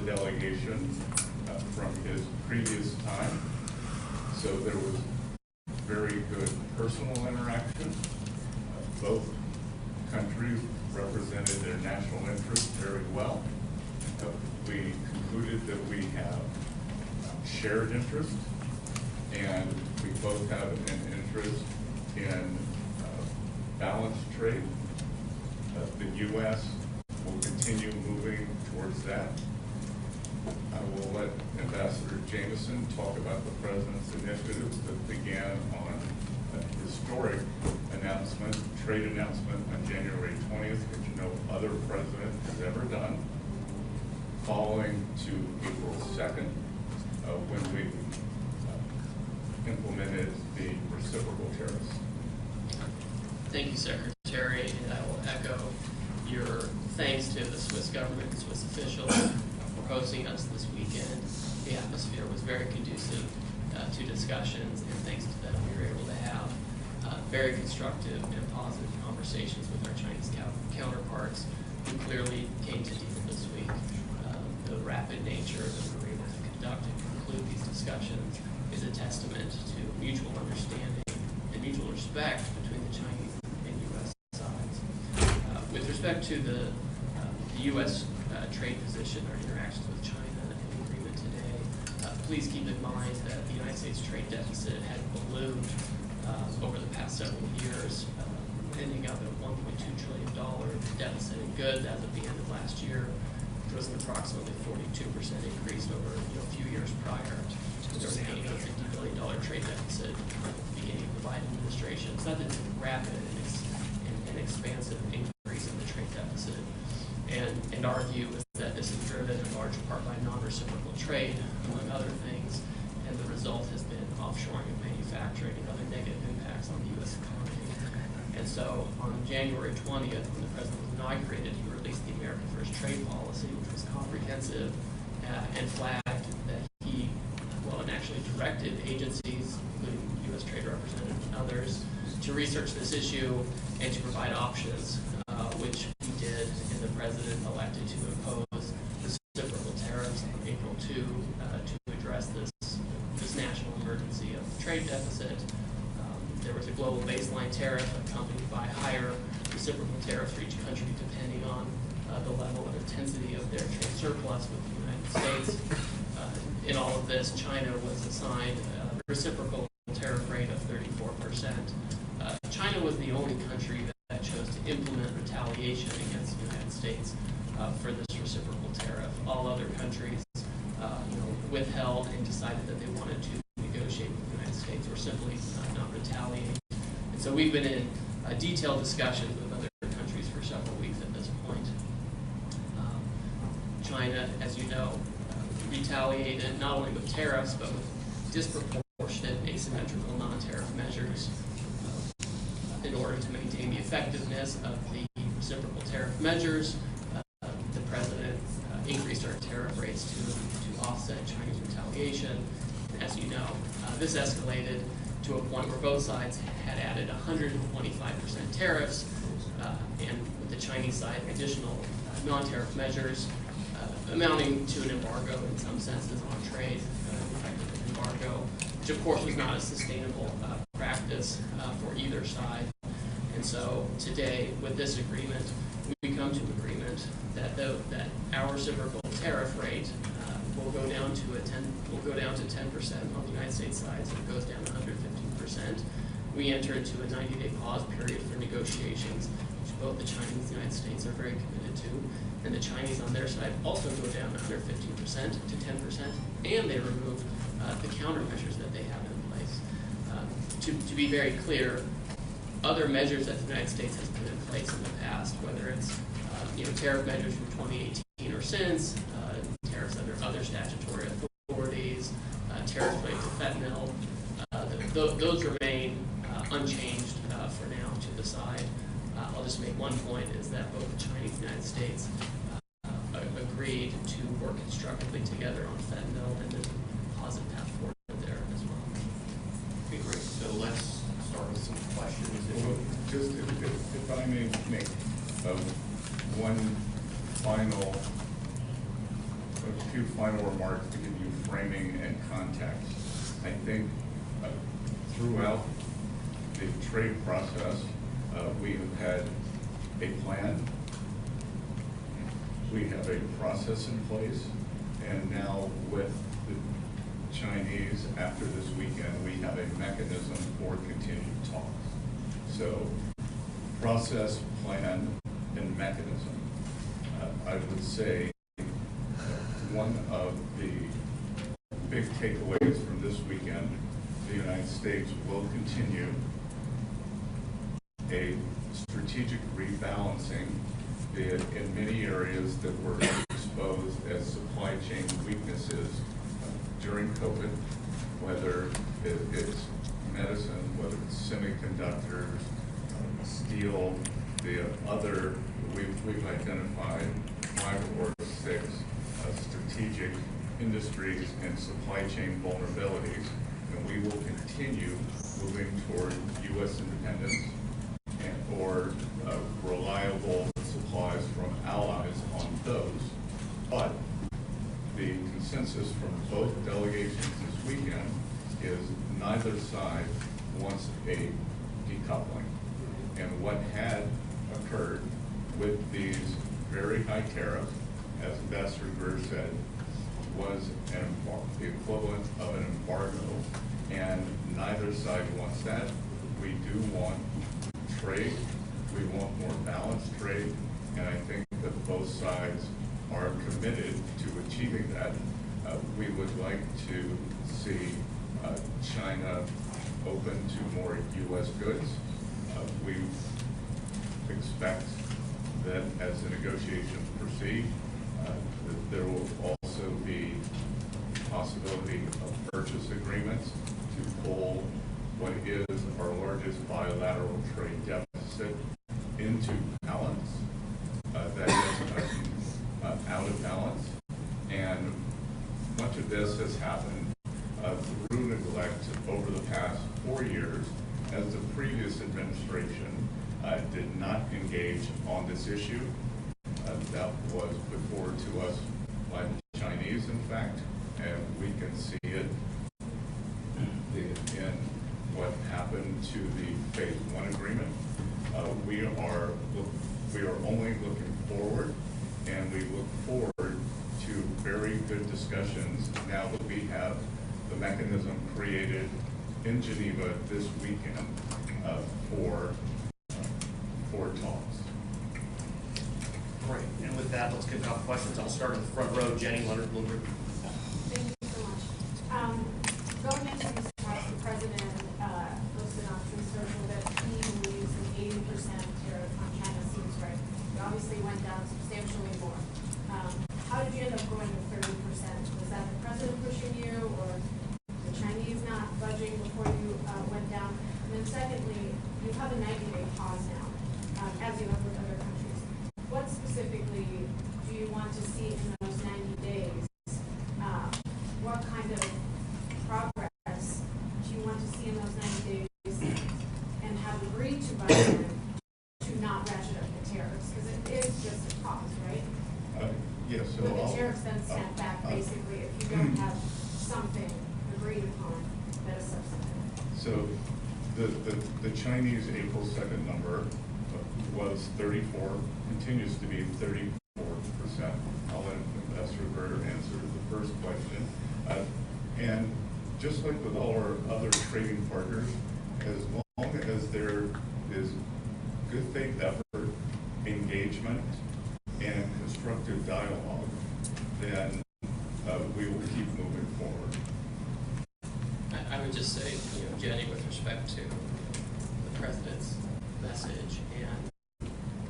delegation from his previous time. So there was very good personal interaction. Both countries represented their national interests very well. We concluded that we have shared interest, and we both have an interest in balanced trade. The U.S. will continue moving towards that. I will let Ambassador Jameson talk about the President's initiatives that began on a historic announcement, trade announcement on January 20th, which no other president has ever done, following to April 2nd, when we implemented the reciprocal tariffs. Thank you, Secretary, and I will echo your thanks to the Swiss government and Swiss officials for hosting us this weekend. The atmosphere was very conducive to discussions, and thanks to them, we were able to have very constructive and positive conversations with our Chinese counterparts, who clearly came to deal this week. The rapid nature that we were able to conduct and conclude these discussions is a testament to mutual understanding and mutual respect between the Chinese and U.S. sides. With respect to the U.S. Trade position or interactions with China and the agreement today, please keep in mind that the United States trade deficit had ballooned over the past several years, ending up at a $1.2 trillion deficit in goods as of the end of last year. It was an approximately 42% increase over a few years prior. There was a $50 billion trade deficit at the beginning of the Biden administration. So that's a rapid and expansive increase in the trade deficit. And our view is that this is driven in large part by non-reciprocal trade, among other things, and the result has been offshoring of manufacturing and other negative impacts on the U.S. economy. And so on January 20th, when the President was inaugurated, he released the America First Trade Policy, which was comprehensive and flagged that he, and actually directed agencies, including U.S. Trade Representative and others, to research this issue and to provide options, which we did, and the President elected to impose reciprocal tariffs on April 2 to address this national emergency of the trade deficit. There was a global baseline tariff accompanied by higher reciprocal tariffs for each country depending on the level of intensity of their trade surplus with the United States. In all of this, China was assigned a reciprocal tariff rate of 34%. China was the only country that chose to implement retaliation against the United States for this reciprocal tariff. All other countries withheld and decided that they wanted to negotiate with the United States or simply not retaliate. And so we've been in detailed discussions with other countries for several weeks at this point. China, as you know, retaliated not only with tariffs but with disproportionate asymmetrical non-tariff measures in order to maintain the effectiveness of the reciprocal tariff measures. The President increased our tariff rates to offset Chinese retaliation. As you know, this escalated to a point where both sides had added 125% tariffs, and with the Chinese side, additional non-tariff measures, amounting to an embargo in some senses on trade, effective embargo, which of course was not a sustainable practice for either side. And so today, with this agreement, we come to agreement that our reciprocal tariff rate will go down to 10% on the United States side, so it goes down to 115%. We enter into a 90-day pause period for negotiations, which both the Chinese and the United States are very committed to. And the Chinese on their side also go down 115% to 10%, and they remove the countermeasures that they have in place. To be very clear, other measures that the United States has put in place in the past, whether it's tariff measures from 2018 or since, tariffs under other statutory authorities, tariffs related to fentanyl, those remain unchanged for now to the side. I'll just make one point, is that both the Chinese and the United States agreed to work constructively together on fentanyl, and there's a positive path forward there as well. Okay, great. So let's start with some questions. Well, just if I may make one final a few final remarks to give you framing and context. I think throughout the trade process, we have had a plan, we have a process in place, and now with the Chinese after this weekend, we have a mechanism for continued talks. So process, plan, and mechanism. I would say one of the big takeaways from this weekend, the United States will continue a strategic rebalancing in many areas that were exposed as supply chain weaknesses during COVID, whether it's medicine, whether it's semiconductors, steel, the other, we've identified 5 or 6 strategic industries and supply chain vulnerabilities, and we will continue moving toward U.S. independence and or reliable supplies from allies on those. But the consensus from both delegations this weekend is neither side wants a decoupling. And what had occurred with these very high tariffs, as Ambassador Greer said, was the equivalent of an embargo, and neither side wants that. We do want trade, we want more balanced trade, and I think that both sides are committed to achieving that. We would like to see China open to more U.S. goods. We expect that as the negotiations proceed, that there will also be possibility of purchase agreements to pull what is our largest bilateral trade deficit into balance. That is out of balance. And much of this has happened through neglect over the past 4 years, as the previous administration did not engage on this issue. That was put forward to us by the Chinese, in fact, and we can see it in what happened to the Phase 1 agreement. We are only looking forward, and we look forward to very good discussions now that we have the mechanism created in Geneva this weekend for talks. Great. And with that, let's kick off questions. I'll start in the front row. Jenny Leonard Bloomberg. Thank you so much. Going into these talks, the president listed on Truth Social that he believes an 80% tariff on China seems right. It obviously went down substantially more. How did you end up going to 30%? Was that the president pushing you, or the Chinese not budging before you went down? And then secondly, you have a 90-day pause now, as you have with other countries. What specifically do you want to see in those 90 days? What kind of progress do you want to see in those 90 days and have agreed to by then to not ratchet up the tariffs? Because it is just a pause, right? Yes. So But the tariffs then snap back, basically, if you don't have something agreed upon that is substantive. So the Chinese April 2nd number was 34, continues to be 34%. I'll let Ambassador Greer answer the first question. And just like with all our other trading partners, as long as there is good faith effort, engagement, and constructive dialogue, then we will keep moving forward. I would just say, Jenny, with respect to the president's message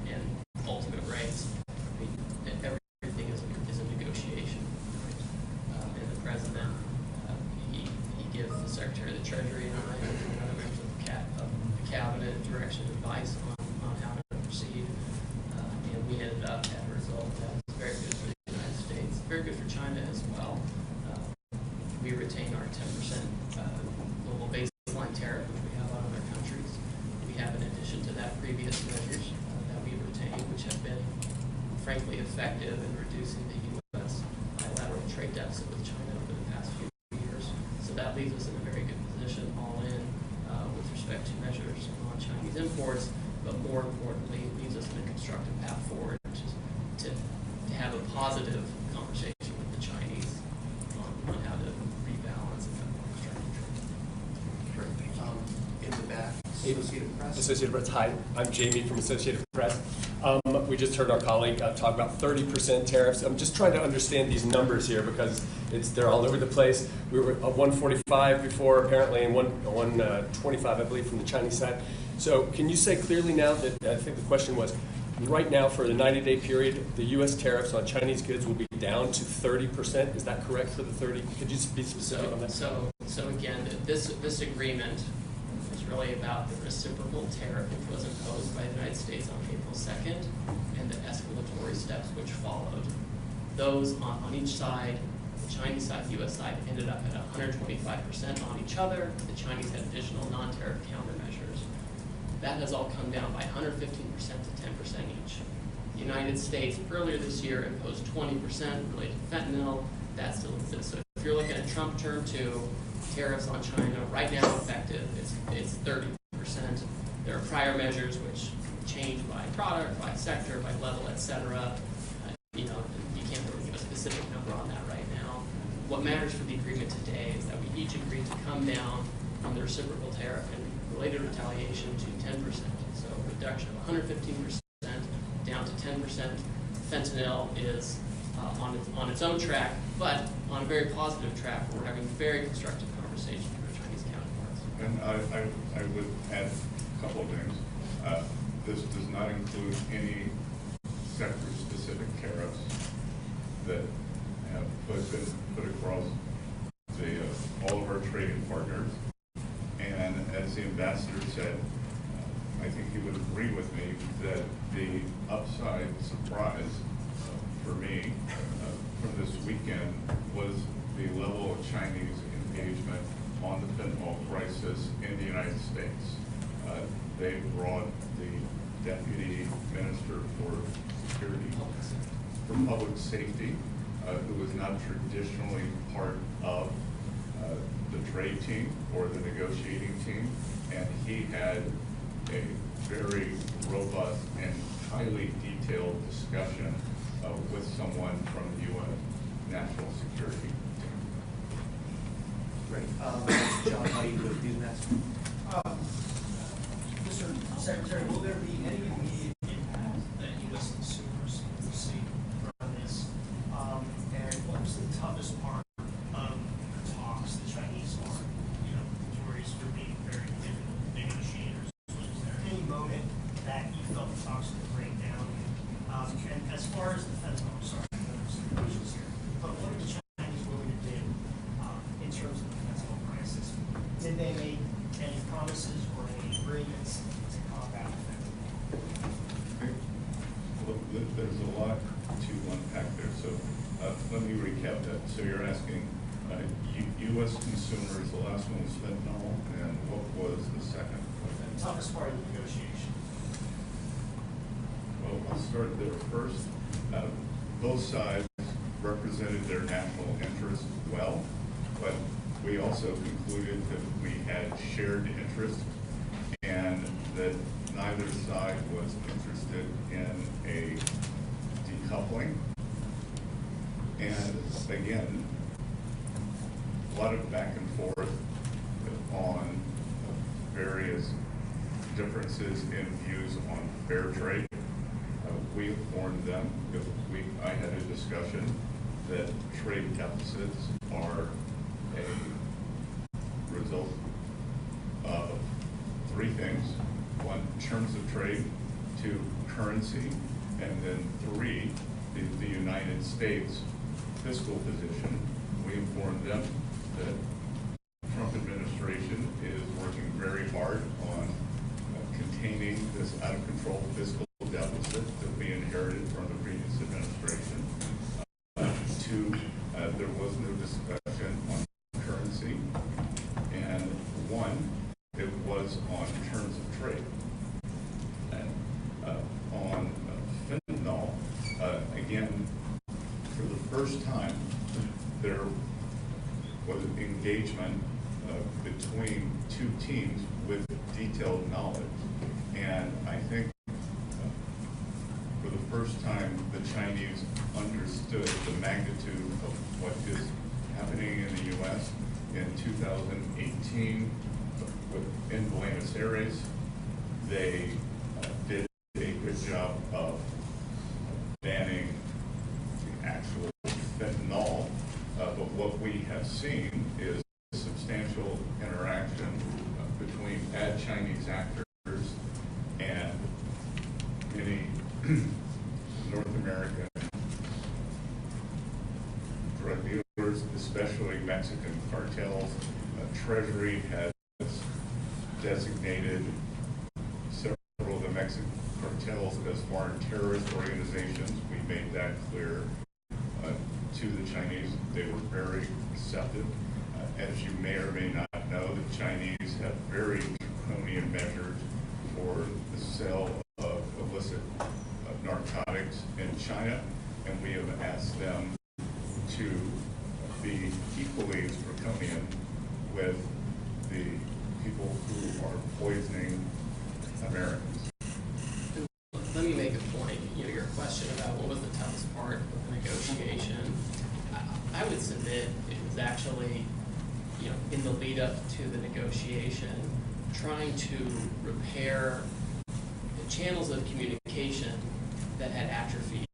and ultimate rights, I mean, everything is a negotiation. And the president, he gives the Secretary of the Treasury and other members of the cabinet direction, advice on how to proceed. And we ended up at a result that was very good for the United States, very good for China as well. We retain our 10% global baseline tariff, which we have on other countries. We have, in addition to that, previous measures that we retained, which have been, frankly, effective in reducing the U.S. bilateral that leaves us in a very good position all in with respect to measures on Chinese imports, but more importantly, it leaves us in a constructive path forward to have a positive conversation with the Chinese on how to rebalance and constructive trade. In the back, Associated Press. Associated Press. Hi, I'm Jamie from Associated Press. We just heard our colleague talk about 30% tariffs. I'm just trying to understand these numbers here because they're all over the place. We were at 145 before, apparently, and 125, I believe, from the Chinese side. So can you say clearly now that, I think the question was, right now for the 90-day period, the U.S. tariffs on Chinese goods will be down to 30%. Is that correct for the 30? Could you be specific on that? So again, this agreement is really about the reciprocal tariff which was imposed by the United States on April 2nd and the escalatory steps which followed. Those on each side, the Chinese side, the U.S. side, ended up at 125% on each other. The Chinese had additional non-tariff countermeasures. That has all come down by 115% to 10% each. The United States earlier this year imposed 20% related to fentanyl. That still exists. So if you're looking at Trump term 2, tariffs on China right now effective, it's 30%. There are prior measures which change by product, by sector, by level, etc. You can't really give a specific number on that right now. What matters for the agreement today is that we each agreed to come down on the reciprocal tariff and related retaliation to 10%. So a reduction of 115% down to 10%. Fentanyl is on its own track, but on a very positive track. We're having very constructive conversations with our Chinese counterparts. And I would add a couple of things. This does not include any sector-specific tariffs that have been put across all of our trading partners. And as the ambassador said, I think he would agree with me that the upside surprise for me from this weekend was the level of Chinese engagement on the fentanyl crisis in the United States. They brought the Deputy Minister for Public Safety, who was not traditionally part of the trade team or the negotiating team, and he had a very robust and highly detailed discussion with someone from the U.S. National Security team. Great. John, how do you do with these next? Mr. Secretary, will there be any immediate impact that U.S. consumers will see from this? And what was the toughest part of the talks? The Chinese are, notorious for being very difficult negotiators. Was there any moment that you felt the talks would break down? And as far as the fentanyl, I'm sorry, there's some questions here, but what are the Chinese willing to do in terms of the fentanyl crisis? Did they make any promises or any agreements to combat fentanyl? Well, there's a lot to unpack there. So let me recap that. So you're asking U.S. consumers, the last one was fentanyl, and what was the second? The toughest part of the negotiation. Well, I'll start there first. Both sides represented their national interests well, but we also concluded that we had shared interests and that neither side was interested in a decoupling. And again, a lot of back and forth on various differences in views on fair trade. We informed them that I had a discussion that trade deficits are a result of three things. One, terms of trade. Two, currency. And then three, the United States fiscal position. We informed them that the Trump administration is working very hard on containing this out-of-control fiscal deficit that we inherited from the previous administration. Two, there was no discussion on currency. And one, it was on terms of trade. And on fentanyl, again, for the first time, there was engagement between two teams with detailed knowledge. And I think for the first time, the Chinese understood the magnitude of what is happening in the U.S. in 2018 in Buenos Aires. They did a good job of banning the actual fentanyl, but what we have seen is substantial interaction between bad Chinese actors and many North American drug dealers, especially Mexican cartels. Treasury has designated several of the Mexican cartels as foreign terrorist organizations. We made that clear to the Chinese. They were very receptive. As you may or may not know, the Chinese have very draconian measures for the sale of illicit narcotics in China, and we have asked them to be equally as draconian with the people who are poisoning Americans. Let me make a point. Your question about what was the toughest part of the negotiation, I would submit it was actually, in the lead up to the negotiation, trying to repair the channels of communication that had atrophied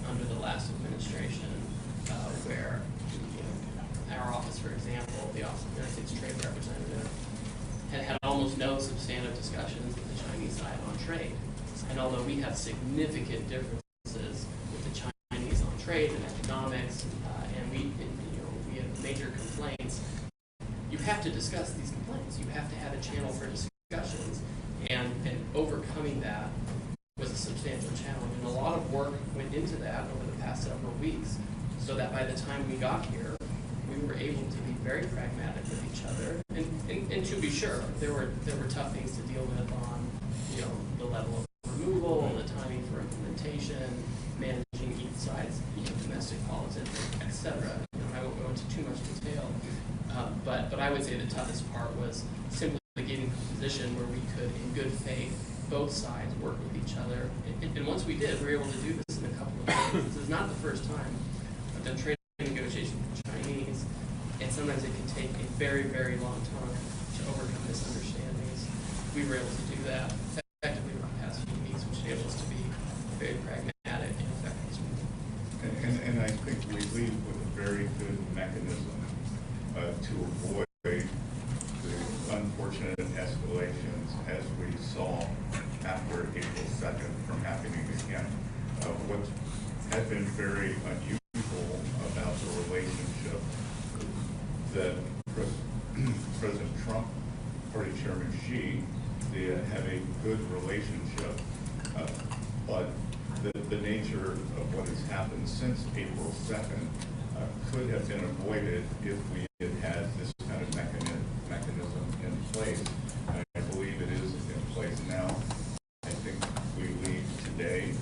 under the last administration, where our office, for example, the Office of the United States Trade Representative, had almost no substantive discussions with the Chinese side on trade. And although we have significant differences with the Chinese on trade and economics, and we have major complaints, you have to discuss these complaints. You have to have a channel for discussions, and overcoming that was a substantial challenge. And a lot of work went into that over the past several weeks, so that by the time we got here, we were able to be very pragmatic with each other. And to be sure, there were tough things to deal with on the level of removal and the timing for implementation, managing each side's domestic politics, etc. I won't go into too much detail, but I would say the toughest part was simply getting to a position where we could, in good faith, both sides work with each other. And once we did, we were able to do this in a couple of days. This is not the first time I've done trade negotiations with the Chinese, and sometimes it can take a very, very long time to overcome misunderstandings. We were able to do that effectively over the past few weeks, which enabled us to be very pragmatic and effective. And I think we lead with a very good mechanism to avoid the unfortunate escalations as we saw after April 2nd from happening again. What had been very unusual about the relationship that President Trump, Party Chairman Xi, they have a good relationship, but the nature of what has happened since April 2nd could have been avoided if we had had this kind of mechanism in place. And I believe it is in place now. I think we leave today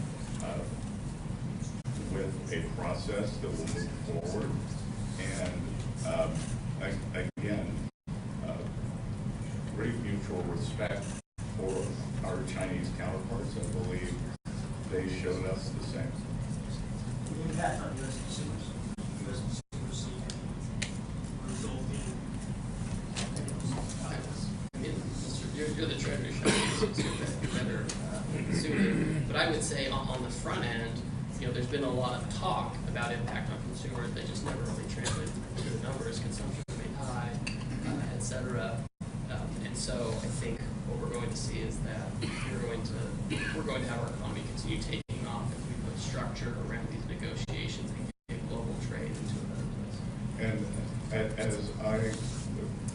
with a process that will move forward. And again, great mutual respect for our Chinese counterparts. I believe they showed us the same. The impact on U.S. consumers. U.S. consumers see result in You're the Treasury Secretary, so you're better suited. But I would say on the front end, there's been a lot of talk about impact on consumers that just never really translated to the numbers. Consumption remained high, et cetera. And so I think what we're going to see is that we're going to have our economy continue taking off as we put structure around these negotiations and get global trade into a better place. And as I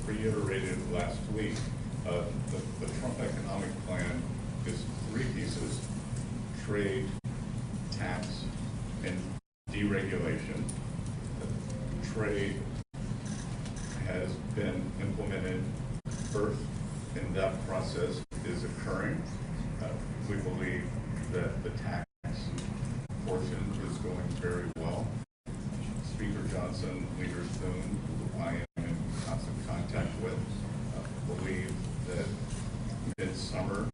reiterated last week, the Trump economic plan is three pieces: trade, tax, and deregulation. Trade has been implemented first, and that process is occurring. We believe that the tax portion is going very well. Speaker Johnson, Leader Thune, who I am in constant contact with, believe that midsummer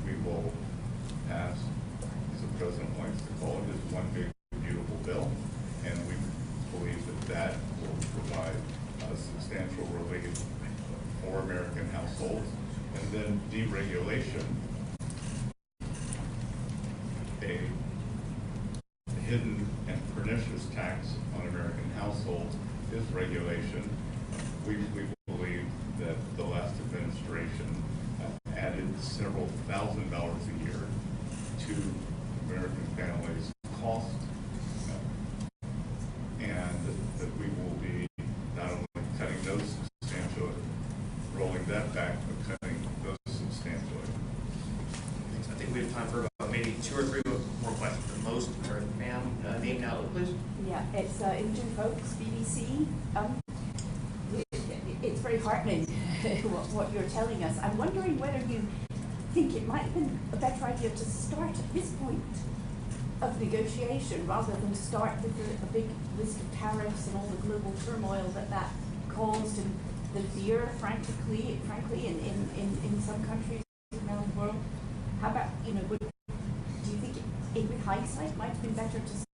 we will pass, as the president likes to call it, is one big beautiful bill, and we believe that that will provide substantial relief for American households. And then deregulation, a hidden and pernicious tax on American households, is regulation. We believe that the last administration added several $1,000s a year to American families' cost, and that we will be not only cutting those substantially, rolling that back, but cutting those substantially. Thanks. I think we have time for about maybe 2 or 3 more questions at most. Or, ma'am, name now, please. Yeah, it's Imogen Folks, BBC. It's very heartening what you're telling us. I'm wondering whether you think it might have been a better idea to start at this point of negotiation rather than start with a big list of tariffs and all the global turmoil that caused, and the fear, frankly, in some countries around the world. How about, do you think with hindsight might have been better to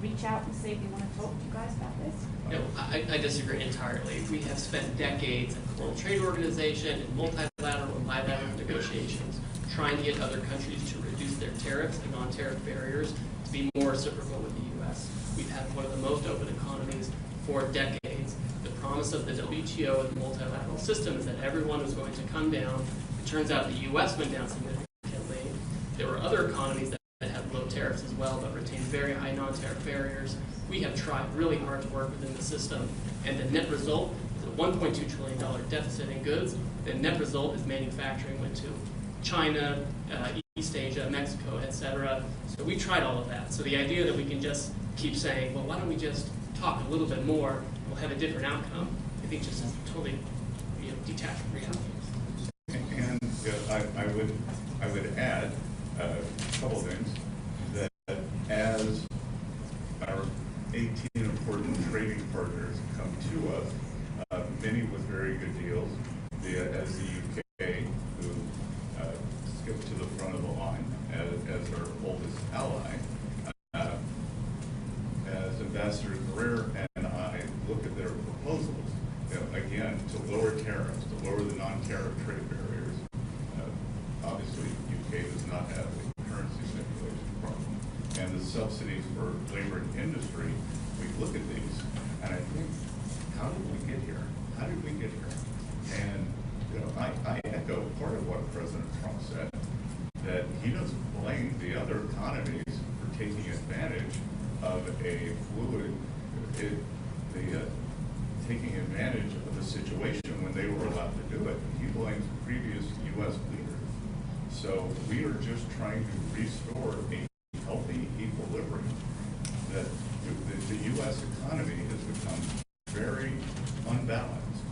reach out and say we want to talk to you guys about this? No, I disagree entirely. We have spent decades at the World Trade Organization and multilateral and bilateral negotiations trying to get other countries to reduce their tariffs and non-tariff barriers to be more reciprocal with the U.S. We've had one of the most open economies for decades. The promise of the WTO and the multilateral system is that everyone was going to come down. It turns out the U.S. went down significantly. There were other economies that had low tariffs as well, but retained very high non-tariff barriers. We have tried really hard to work within the system, and the net result is a $1.2 trillion deficit in goods. The net result is manufacturing went to China, East Asia, Mexico, etc. So we tried all of that. So the idea that we can just keep saying, well, why don't we just talk a little bit more, and we'll have a different outcome, I think just is totally detached from reality. And I would add a couple of things, that as our 18 important trading partners come to us, many with very good deals, as the UK, who skipped to the front of the line as our oldest ally, as Ambassador Guerrero and I look at their proposals, again, to lower tariffs, to lower the non-tariff trade barriers. Obviously, UK does not have a currency manipulation problem. And the subsidies for labor and industry, we look at these, and I think, how did we get here? How did we get here? And I echo part of what President Trump said, that he doesn't blame the other economies for taking advantage of a fluid, taking advantage of the situation when they were allowed to do it. He blames previous U.S. leaders. So we are just trying to restore a healthy equilibrium. That the U.S. economy has become very unbalanced.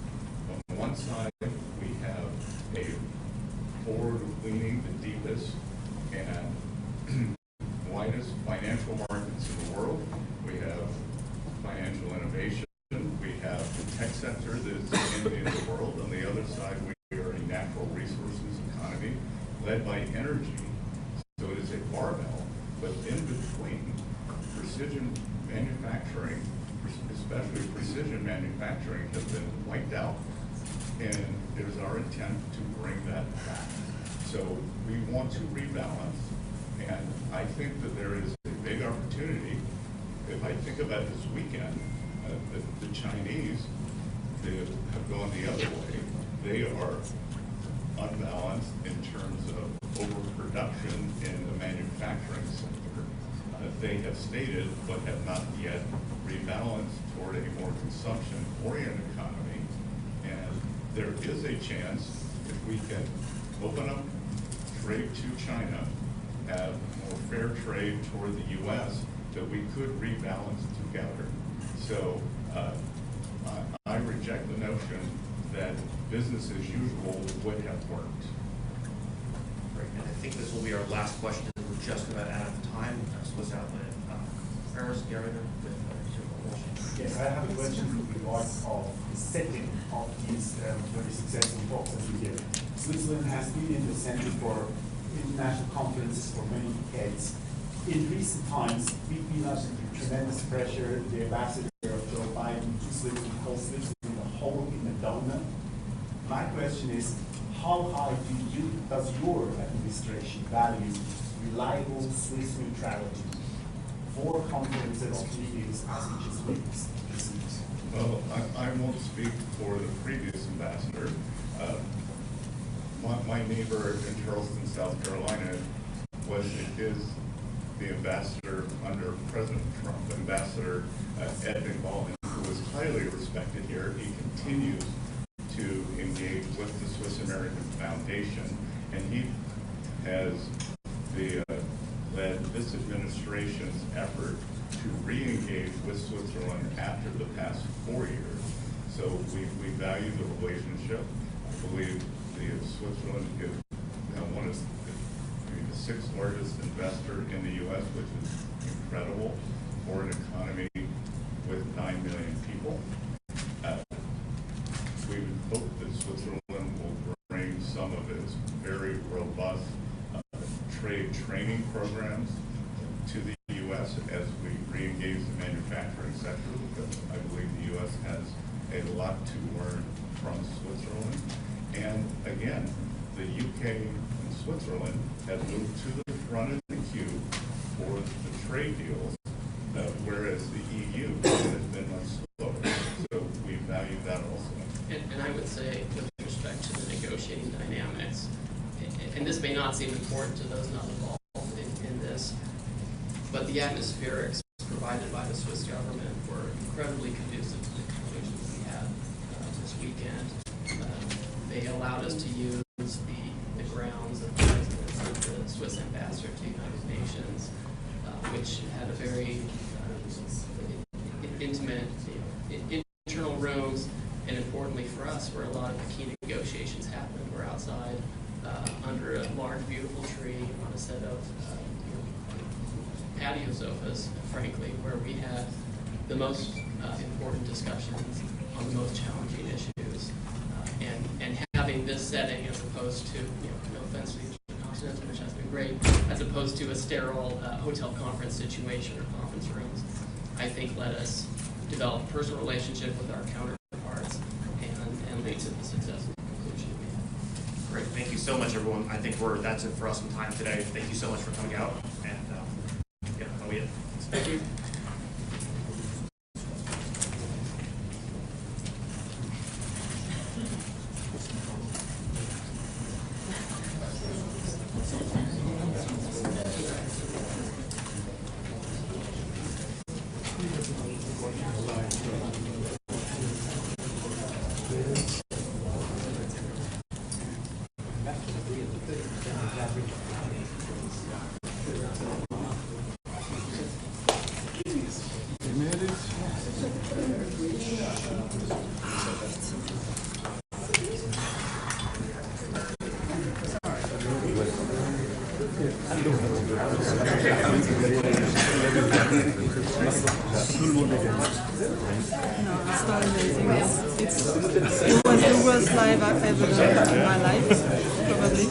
On one side, we have a forward-leaning, the deepest and widest financial markets in the world. We have financial innovation. We have the tech sector that's in the world. On the other side, we are a natural resources economy led by energy. So it is a barbell, but in between, precision manufacturing, especially precision manufacturing, has been wiped out. And it is our intent to bring that back. So we want to rebalance. And I think that there is a big opportunity. If I think about this weekend, the Chinese, they have gone the other way. They are unbalanced in terms of overproduction in the manufacturing sector. They have stated, but have not yet rebalanced toward a more consumption-oriented economy. And there is a chance, if we can open up trade to China, have more fair trade toward the U.S., that we could rebalance together. So I reject the notion that business as usual would have worked. Great, and I think this will be our last question. We're just about out of time. I was out with Paris, Gary, with Yes, I have a question with regards of the setting of these very successful talks that we hear. Switzerland has been in the center for international conferences for many decades. In recent times, we've been under tremendous pressure. The ambassador of Joe Biden to Switzerland calls Switzerland a hole in the donut. My question is, how high does your administration value reliable Swiss neutrality for conferences of leaders as it just witnessed? Well, I won't speak for the previous ambassador. My neighbor in Charleston, South Carolina, is the ambassador under President Trump, Ambassador Ed McMullen, who was highly respected here. He continues to engage with the Swiss American Foundation, and he has led this administration's effort to re-engage with Switzerland after the past 4 years. So we value the relationship. I believe Switzerland is one of the sixth largest investor in the U.S., which is incredible for an economy with 9 million people. We would hope that Switzerland will bring some of its very robust trade training programs to the U.S. as we re-engage the manufacturing sector, because I believe the U.S. has a lot to learn from Switzerland. And again, the UK and Switzerland have moved to the front of the queue for the trade deals, whereas the EU has been much slower. So we value that also. And I would say, with respect to the negotiating dynamics, and this may not seem important to those not involved in this, but the atmospherics provided by the Swiss government were incredibly conducive to the conclusions we had this weekend. They allowed us to use the grounds of the residence of the Swiss ambassador to the United Nations, which had a very intimate internal rooms, and importantly for us, where a lot of the key negotiations happened. We're outside under a large, beautiful tree on a set of patio sofas, frankly, where we had the most important discussions on the most challenging issues. And having this setting as opposed to, no offense to the Intercontinental, which has been great, as opposed to a sterile hotel conference situation or conference rooms, I think let us develop a personal relationship with our counterparts and lead to the successful conclusion we had. Great. Thank you so much, everyone. I think that's it for us in time today. Thank you so much for coming out. And that'll be it. Thank you. It's not amazing. It was the worst live I've ever done in my life, probably.